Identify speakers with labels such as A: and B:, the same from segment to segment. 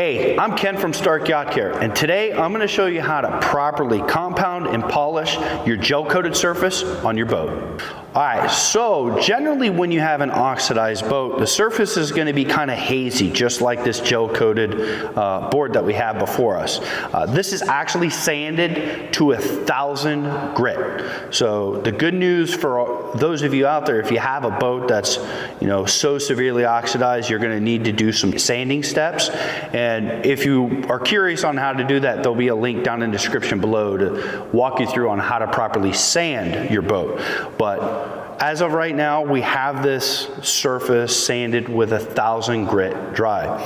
A: Hey, I'm Ken from Starke Yacht Care, and today I'm going to show you how to properly compound and polish your gel-coated surface on your boat. Alright, so generally when you have an oxidized boat, the surface is going to be kind of hazy, just like this gel-coated board that we have before us. This is actually sanded to 1,000 grit. So the good news for those of you out there, if you have a boat that's so severely oxidized, you're going to need to do some sanding steps. And if you are curious on how to do that, there'll be a link down in the description below to walk you through on how to properly sand your boat. But as of right now, we have this surface sanded with 1,000 grit dry.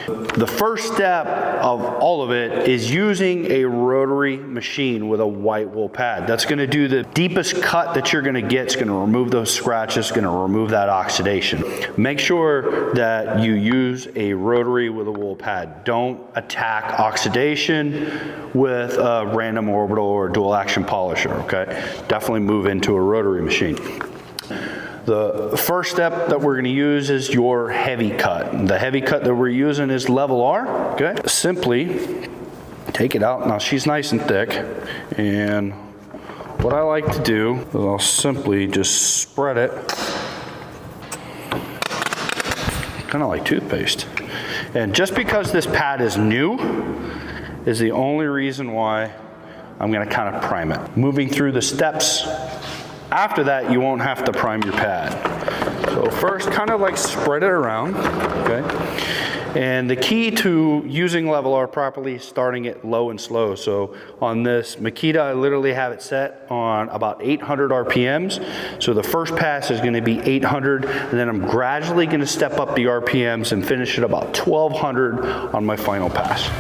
A: The first step of all of it is using a rotary machine with a white wool pad. That's going to do the deepest cut that you're going to get. It's going to remove those scratches, going to remove that oxidation. Make sure that you use a rotary with a wool pad. Don't attack oxidation with a random orbital or dual action polisher, okay? Definitely move into a rotary machine. The first step that we're going to use is your heavy cut. The heavy cut that we're using is level R, okay? Simply take it out. Now she's nice and thick, and what I like to do is I'll simply just spread it, kind of like toothpaste. And just because this pad is new is the only reason why I'm going to kind of prime it. Moving through the steps after that, you won't have to prime your pad. So first, kind of like spread it around, okay? And the key to using level R properly is starting it low and slow. So on this Makita, I literally have it set on about 800 RPMs. So the first pass is going to be 800, and then I'm gradually going to step up the RPMs and finish at about 1,200 on my final pass.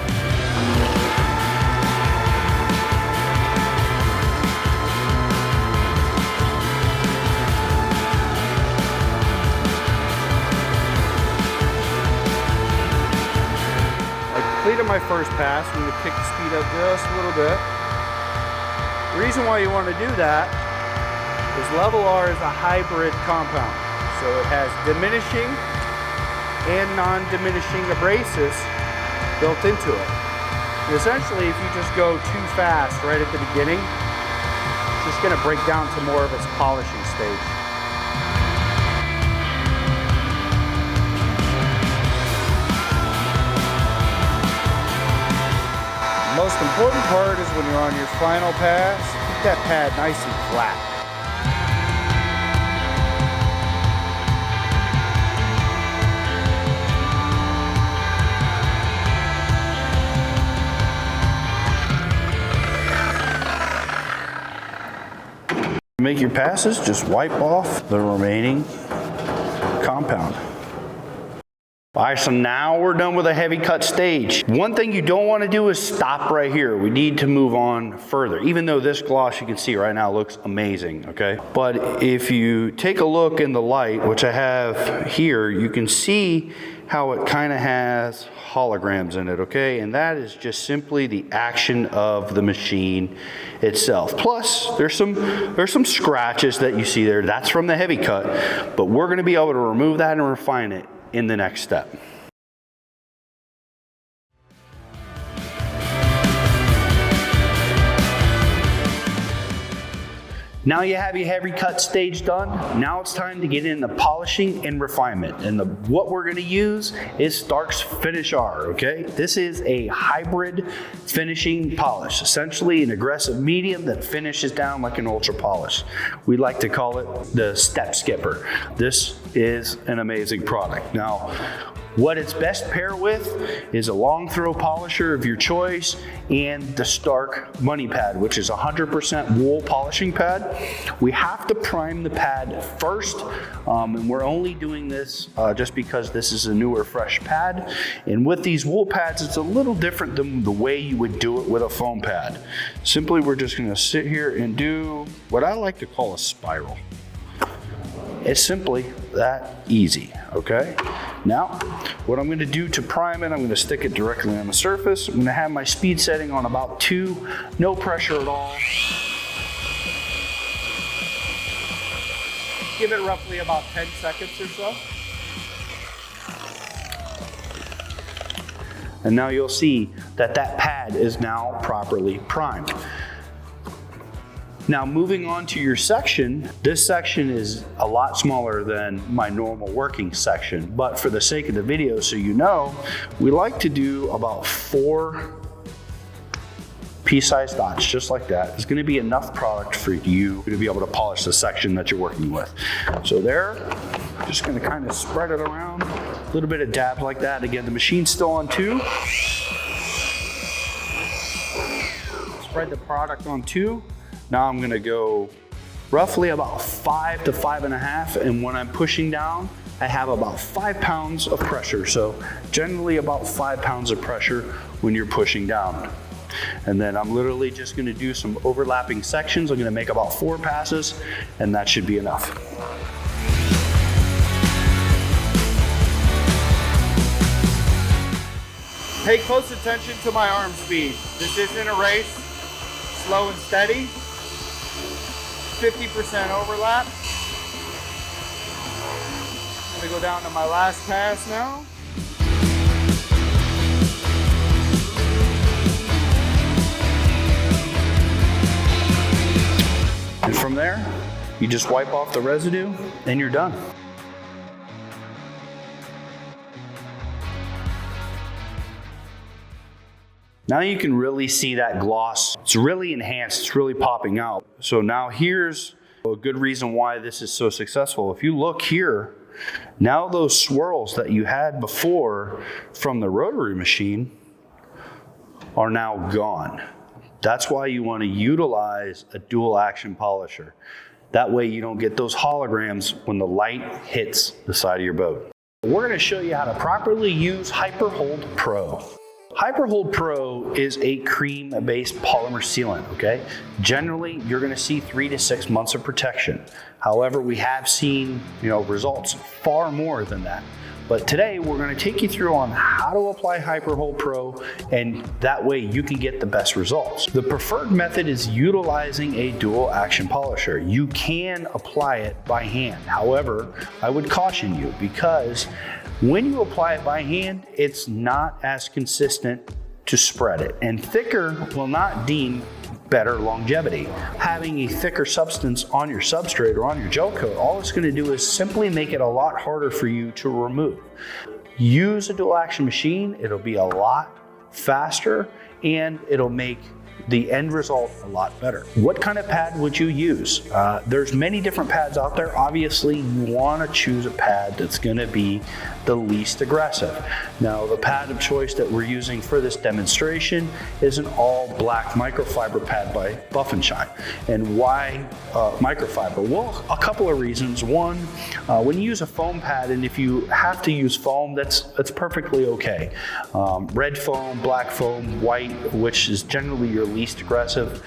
A: Completed my first pass. I'm going to kick the speed up just a little bit. The reason why you want to do that is level R is a hybrid compound. So it has diminishing and non-diminishing abrasives built into it. And essentially, if you just go too fast right at the beginning, it's just going to break down to more of its polishing stage. The most important part is when you're on your final pass, keep that pad nice and flat. Make your passes, just wipe off the remaining compound. All right, so now we're done with the heavy cut stage. One thing you don't want to do is stop right here. We need to move on further, even though this gloss you can see right now looks amazing, okay? But if you take a look in the light, which I have here, you can see how it kind of has holograms in it, okay? And that is just simply the action of the machine itself. Plus, there's some scratches that you see there. That's from the heavy cut, but we're going to be able to remove that and refine it in the next step. Now you have your heavy cut stage done. Now it's time to get into polishing and refinement. And what we're gonna use is Starke's Finish R, okay? This is a hybrid finishing polish, essentially an aggressive medium that finishes down like an ultra polish. We like to call it the step skipper. This is an amazing product. Now, what it's best paired with is a long throw polisher of your choice and the Starke money pad, which is 100% wool polishing pad. We have to prime the pad first, and we're only doing this just because this is a newer, fresh pad. And with these wool pads, it's a little different than the way you would do it with a foam pad. Simply, we're just gonna sit here and do what I like to call a spiral. It's simply that easy, okay? Now, what I'm gonna do to prime it, I'm gonna stick it directly on the surface. I'm gonna have my speed setting on about 2, no pressure at all. Give it roughly about 10 seconds or so. And now you'll see that that pad is now properly primed. Now moving on to your section, this section is a lot smaller than my normal working section, but for the sake of the video, so you know, we like to do about 4 pea-sized dots, just like that. It's gonna be enough product for you to be able to polish the section that you're working with. So there, just gonna kind of spread it around, a little bit of dab like that. Again, the machine's still on 2. Spread the product on 2. Now I'm gonna go roughly about 5 to 5.5, and when I'm pushing down, I have about 5 pounds of pressure. So generally about 5 pounds of pressure when you're pushing down. And then I'm literally just gonna do some overlapping sections. I'm gonna make about 4 passes, and that should be enough.
B: Pay close attention to my arm speed. This isn't a race, slow and steady. 50% overlap. I'm gonna go down to my last pass now.
A: And from there, you just wipe off the residue and you're done. Now you can really see that gloss. It's really enhanced, it's really popping out. So now here's a good reason why this is so successful. If you look here, now those swirls that you had before from the rotary machine are now gone. That's why you want to utilize a dual action polisher. That way you don't get those holograms when the light hits the side of your boat. We're going to show you how to properly use HyperHold Pro. HyperHold Pro is a cream-based polymer sealant, okay? Generally, you're gonna see 3 to 6 months of protection. However, we have seen, results far more than that. But today, we're gonna take you through on how to apply HyperHold Pro, and that way you can get the best results. The preferred method is utilizing a dual action polisher. You can apply it by hand. However, I would caution you because when you apply it by hand, it's not as consistent to spread it, and thicker will not deem better longevity. Having a thicker substance on your substrate or on your gel coat, all it's gonna do is simply make it a lot harder for you to remove. Use a dual action machine, it'll be a lot faster and it'll make the end result a lot better. What kind of pad would you use? There's many different pads out there. Obviously, you want to choose a pad that's going to be the least aggressive. Now, the pad of choice that we're using for this demonstration is an all black microfiber pad by Buff and Shine. And why microfiber? Well, a couple of reasons. One, when you use a foam pad, and if you have to use foam, that's perfectly okay. Red foam, black foam, white, which is generally your least aggressive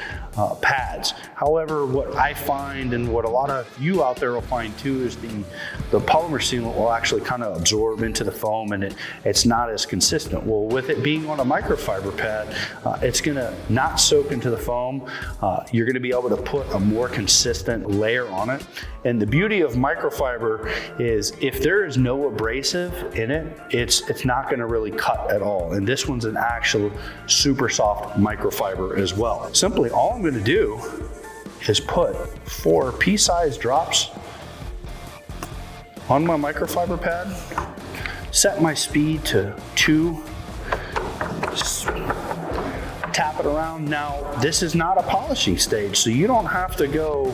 A: pads. However, what I find and what a lot of you out there will find too is the polymer sealant will actually kind of absorb into the foam, and it's not as consistent. Well, with it being on a microfiber pad, it's gonna not soak into the foam. You're gonna be able to put a more consistent layer on it. And the beauty of microfiber is if there is no abrasive in it, it's not gonna really cut at all. And this one's an actual super soft microfiber as well. Simply, all I'm gonna do is put 4 pea-sized drops on my microfiber pad, set my speed to 2, just tap it around. Now, this is not a polishing stage, so you don't have to go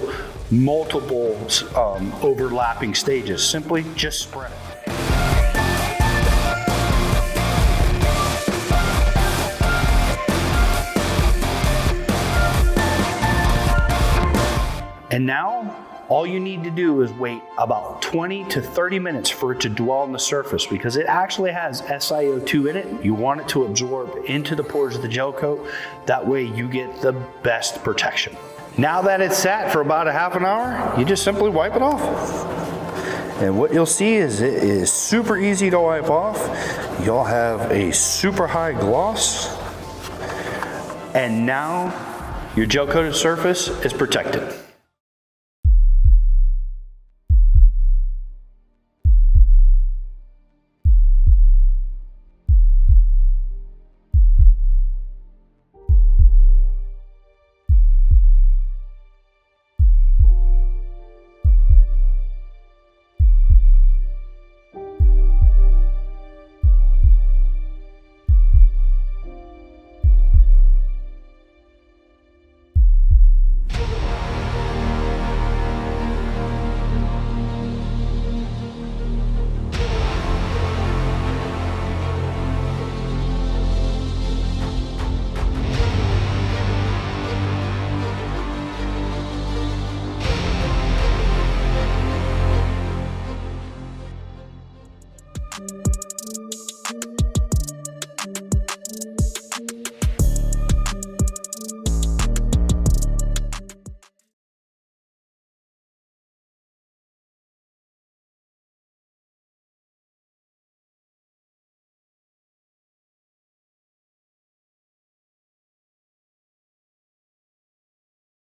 A: multiple overlapping stages. Simply just spread it. And now, all you need to do is wait about 20 to 30 minutes for it to dwell on the surface, because it actually has SiO2 in it. You want it to absorb into the pores of the gel coat. That way you get the best protection. Now that it's sat for about a half an hour, you just simply wipe it off. And what you'll see is it is super easy to wipe off. You'll have a super high gloss. And now your gel coated surface is protected.